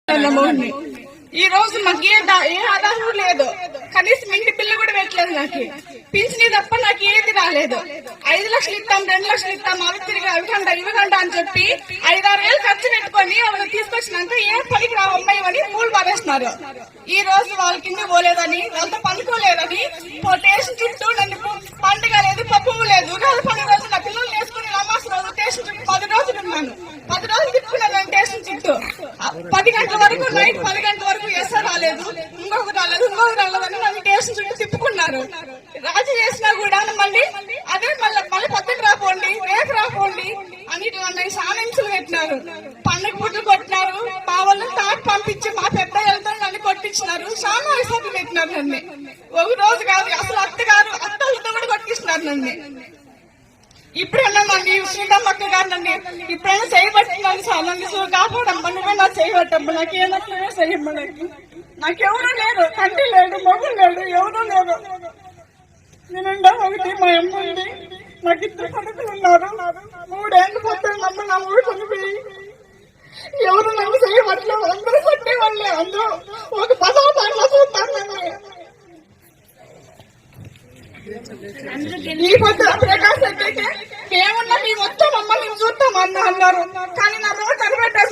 ఈ రోజు మాకు ఏ ఆధారం లేదు, కనీసం ఇంటి బిల్లు కూడా పెట్టలేదు. నాకు పింఛని తప్ప నాకు ఏది రాలేదు. 5 లక్షలు ఇస్తాం, 2 లక్షలు ఇస్తాం, అవి తిరిగి ఇవ్వగంట అని చెప్పి 5-6 వేలు ఖర్చు పెట్టుకొని వాళ్ళని తీసుకొచ్చినాక ఏ పనికి రావు అమ్మాయి అని పూలు పారేస్తున్నారు. ఈ రోజు వాళ్ళ కింద పోలేదని, వాళ్ళతో పండుకోలేదని టేషన్ చుట్టూ నన్ను పండుగ లేదు, పప్పు లేదు, ఉగాది పండుగ రోజు నా పిల్లలు వేసుకుని నమాజ్ రోజు టేషన్ చుట్టూ 10 రోజులు ఉన్నాను. 10 రోజులు తిప్పుకున్నాను టేషన్ చుట్టూ. 10 గంటల వరకు, నైట్ 10 గంటల వరకు ఎస్ఆర్ రాలేదు, ఇంకొక రాలేదని నన్ను టేషన్ చుట్టూ తిప్పుకున్నారు. రాజు చేసినా కూడా మళ్ళీ అదే మళ్ళీ పొద్దున రాపోండి, రేపు రాపోండి అని నన్ను సానించులు పెట్టినారు. పండుగ పుట్లు కొట్టినారు. మా వాళ్ళని తాటి పంపించి మా పెద్ద వెళ్తా నన్ను కొట్టించినారు. చాలా విషయాలు పెట్టినారు నన్ను. ఒక రోజు కాదు, అసలు అత్తలతో కూడా కొట్టిస్తున్నారు నన్ను. ఇప్పుడన్నా నన్ను శ్రీరామ్ అక్క గారు నన్ను ఇప్పుడైనా చేయబట్టినాను సార్. నన్ను కాపాడమ్మా, నువ్వే నాకు చేయబట్టమ్మా. నాకేమట్లనే చేయమ్మా. నాకెవరూ లేరు, తండ్రి లేడు, మొగుడు లేడు, ఎవరూ లేరు. నేనుండా ఒకటి, మా అమ్మ ఉంది, నాకు 2 కొడుకులు ఉన్నారు. 3 ఏళ్ళు పోతాను అమ్మ నా ఊరు చనిపోయి. ఎవరు నన్ను చేయబట్టలేదు, అందరూ కొట్టేవాళ్ళే. అందరూ ఒక 10వ తరగతి చూస్తాను నన్ను. ఈ పొద్దు ప్రకాశ్ రెడ్డికి ఏమన్నా మేము వస్తామమ్మా, మేము చూస్తామన్నా అన్నారు. కానీ నా రోడ్డు అరబెట్టారు.